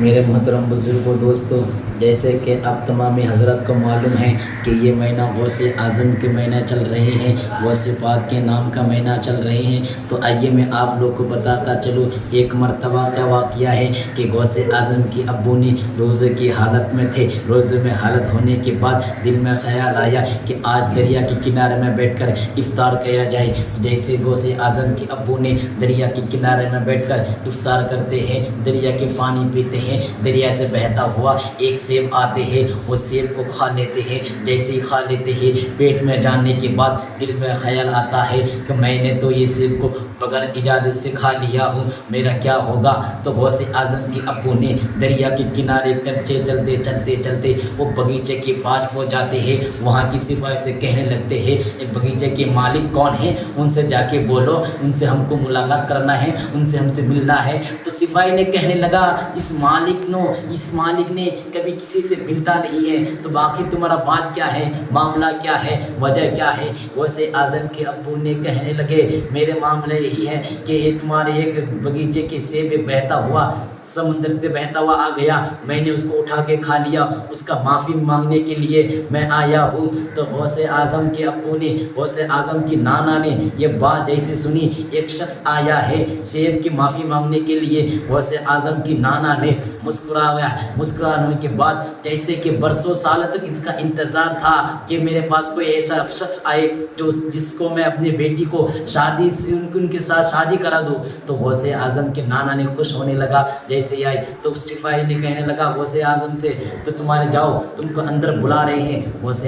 میرے محترم بزرگوں دوستوں، جیسے کہ اب تمام حضرت کو معلوم ہے کہ یہ مہینہ غوث اعظم کے مہینہ چل رہے ہیں، غوث پاک کے نام کا مہینہ چل رہے ہیں۔ تو آئیے میں آپ لوگ کو بتاتا چلوں ایک مرتبہ کا واقعہ ہے کہ غوث اعظم کی ابو نے روزے کی حالت میں تھے۔ روزے میں حالت ہونے کے بعد دل میں خیال آیا کہ آج دریا کے کنارے میں بیٹھ کر افطار کیا جائے۔ جیسے غوث اعظم کی ابو نے دریا کے کنارے میں بیٹھ کر افطار کرتے ہیں، دریا کے پانی پیتے ہیں، دریا سے بہتا ہوا ایک سیب آتے ہیں، وہ سیب کو کھا لیتے ہیں۔ جیسے ہی کھا لیتے ہیں، پیٹ میں جانے کے بعد دل میں خیال آتا ہے کہ میں نے تو یہ سیب کو بغیر اجازت سے کھا لیا ہوں، میرا کیا ہوگا؟ تو غوث اعظم کے ابو نے دریا کے کنارے چلتے وہ باغیچے کے پاس پہنچ جاتے ہیں۔ وہاں کی سپاہی سے کہنے لگتے ہیں، باغیچے کے مالک کون ہیں؟ ان سے جا کے بولو، ان سے ہم کو ملاقات کرنا ہے، ان سے ہم سے ملنا ہے۔ تو سپاہی نے کہنے لگا، اس مالک نے کبھی کسی سے ملتا نہیں ہے، تو باقی تمہارا بات کیا ہے، معاملہ کیا ہے، وجہ کیا ہے؟ غوث اعظم کے ابو نے کہنے لگے، میرے معاملہ یہی ہے کہ تمہارے ایک باغیچے کے سیب ایک بہتا ہوا سمندر سے بہتا ہوا آ گیا، میں نے اس کو اٹھا کے کھا لیا، اس کا معافی مانگنے کے لیے میں آیا ہوں۔ تو غوث اعظم کے ابو نے، غوث اعظم کی نانا نے یہ بات جیسے سنی، ایک شخص آیا ہے سیب کی معافی مانگنے کے لیے، غوث اعظم کی نانا نے مسکرانے کے بعد جیسے کہ برسوں سال تک اس کا انتظار تھا کہ میرے پاس کوئی ایسا شخص آئے جس کو میں اپنی بیٹی کو ان کے ساتھ شادی کرا دوں۔ تو غوث اعظم کے نانا نے خوش ہونے لگا۔ جیسے ہی آئے تو سپاہی نے کہنے لگا غوث اعظم سے، تو تمہارے جاؤ، تم کو اندر بلا رہے ہیں۔ غوث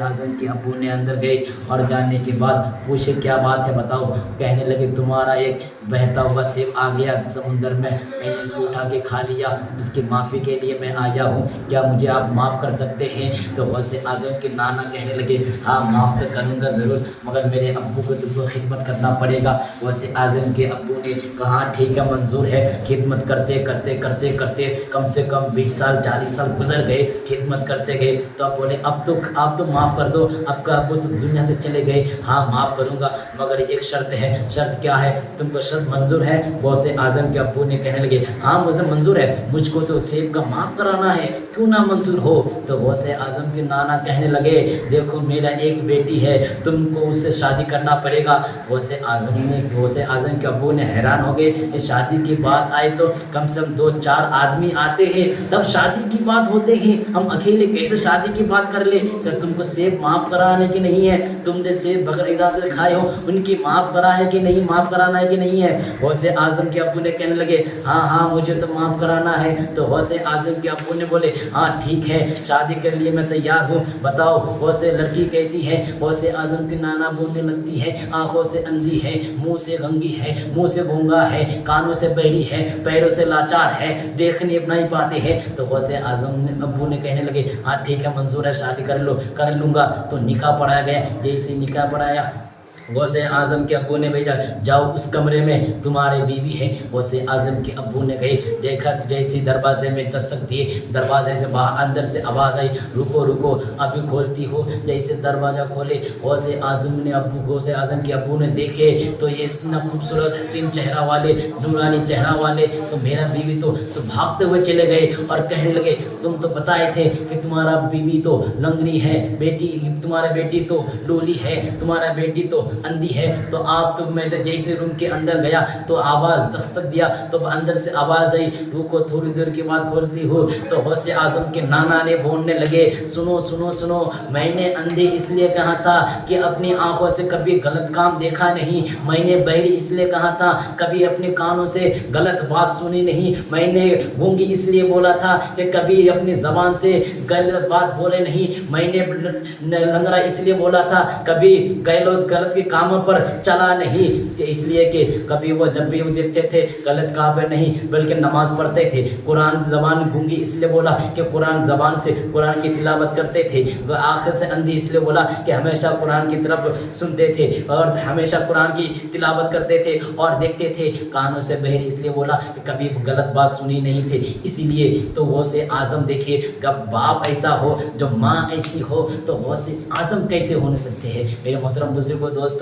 اعظم کے ابو نے اندر گئے اور جانے کے بعد پوچھے، کیا بات ہے بتاؤ؟ کہنے لگے، تمہارا ایک بہتا ہوا سیب آ گیا سمندر میں نے اس کو اٹھا کے کھا لیا، اس کی معافی کے لیے میں آیا ہوں، کیا مجھے آپ معاف کر سکتے ہیں؟ تو غوث اعظم کے نانا کہنے لگے، ہاں معاف تو کروں گا ضرور، مگر میرے ابو کو تم کو خدمت کرنا پڑے گا۔ غوث اعظم کے ابو نے کہا، ٹھیک ہے، منظور ہے۔ خدمت کرتے کم سے کم 20 سال 40 سال گزر گئے، خدمت کرتے گئے۔ تو اب بولے، اب تو معاف کر دو، اب کا ابو تو دنیا سے چلے گئے۔ ہاں معاف کروں گا، مگر ایک شرط ہے۔ شرط کیا ہے؟ تم کو شرط منظور ہے؟ غوث اعظم کے ابو نے کہنے لگے، ہاں مجھے منظور ہے، مجھ کو تو سیب کا معاف کرانا ہے، کیوں نہ منظور ہو؟ تو غوث اعظم کے نانا کہنے لگے، دیکھو میرا ایک بیٹی ہے، تم کو اس سے شادی کرنا پڑے گا۔ غوث اعظم کے ابو نے حیران ہو گئے، یہ شادی کی بات آئے تو کم سے کم 2-4 آدمی آتے ہیں تب شادی کی بات ہوتے ہیں، ہم اکیلے کیسے شادی کی بات کر لیں؟ کہ تم کو سیب معاف کرانے کی نہیں ہے، تم نے سیب بغیر اجازت کھائے ہو، ان کی معاف کرانا ہے کہ نہیں ہے؟ غوث اعظم کے ابو نے کہنے لگے، ہاں مجھے تو معاف کرانا ہے۔ تو غوث اعظم کے ابو نے بولے، ہاں ٹھیک ہے، شادی کے لیے میں تیار ہوں، بتاؤ غوث لڑکی کیسی ہے؟ غوث اعظم کی نانا بولنے لگتی ہے، آنکھوں سے اندھی ہے، منہ سے گنگی ہے، منہ سے گونگا ہے، کانوں سے بہری ہے، پیروں سے لاچار ہے، دیکھ نہیں پاتے ہیں۔ تو غوث اعظم ابو نے کہنے لگے، ہاں ٹھیک ہے، منظور ہے، شادی کر لوں گا۔ تو نکاح پڑھایا گیا۔ جیسے نکاح پڑھایا، غوث اعظم کے ابو نے بھیجا، جاؤ اس کمرے میں تمہارے بیوی ہے۔ غوث اعظم کے ابو نے گئے، دیکھا، جیسی دروازے میں دستک دیے، دروازے سے باہر اندر سے آواز آئی، رکو ابھی کھولتی ہو۔ جیسے دروازہ کھولے، غوث اعظم کے ابو نے دیکھے تو یہ اتنا خوبصورت حسین چہرہ والے، نورانی چہرہ والے، تو میرا بیوی تو بھاگتے ہوئے چلے گئے اور کہنے لگے، تم تو بتائے تھے کہ تمہارا بیوی تو لنگڑی ہے، تمہارا بیٹی تو لولی ہے، تمہارا بیٹی تو اندھی ہے، تو آپ تو میں جیسے روم کے اندر گیا تو آواز دستک دیا تو اندر سے آواز آئی، رکو تھوڑی دیر کے بعد کھولتی ہو۔ تو غوث اعظم کے نانا نے بولنے لگے، سنو، میں نے اندھی اس لیے کہا تھا کہ اپنی آنکھوں سے کبھی غلط کام دیکھا نہیں، میں نے بہری اس لیے کہا تھا کبھی اپنے کانوں سے غلط بات سنی نہیں، میں نے گونگی اس لیے بولا تھا کہ کبھی اپنی زبان سے غلط بات بولے نہیں، میں نے لنگڑا اس لیے بولا تھا کبھی غلط کے کاموں پر چلا نہیں، کہ اس لیے کہ کبھی وہ جب بھی وہ دیکھتے تھے غلط کام پر نہیں بلکہ نماز پڑھتے تھے۔ قرآن زبان گونگی اس لیے بولا کہ قرآن زبان سے قرآن کی تلاوت کرتے تھے۔ وہ آخر سے اندھی اس لیے بولا کہ ہمیشہ قرآن کی طرف سنتے تھے اور ہمیشہ قرآن کی تلاوت کرتے تھے اور دیکھتے تھے۔ کانوں سے بہری اس لیے بولا کہ کبھی غلط بات سنی نہیں تھی، اسی لیے۔ تو غوث اعظم دیکھیے، جب باپ ایسا ہو، جو ماں ایسی ہو، تو غوث اعظم کیسے ہونے سکتے ہیں؟ میرے محترم بزرگوں دوستوں،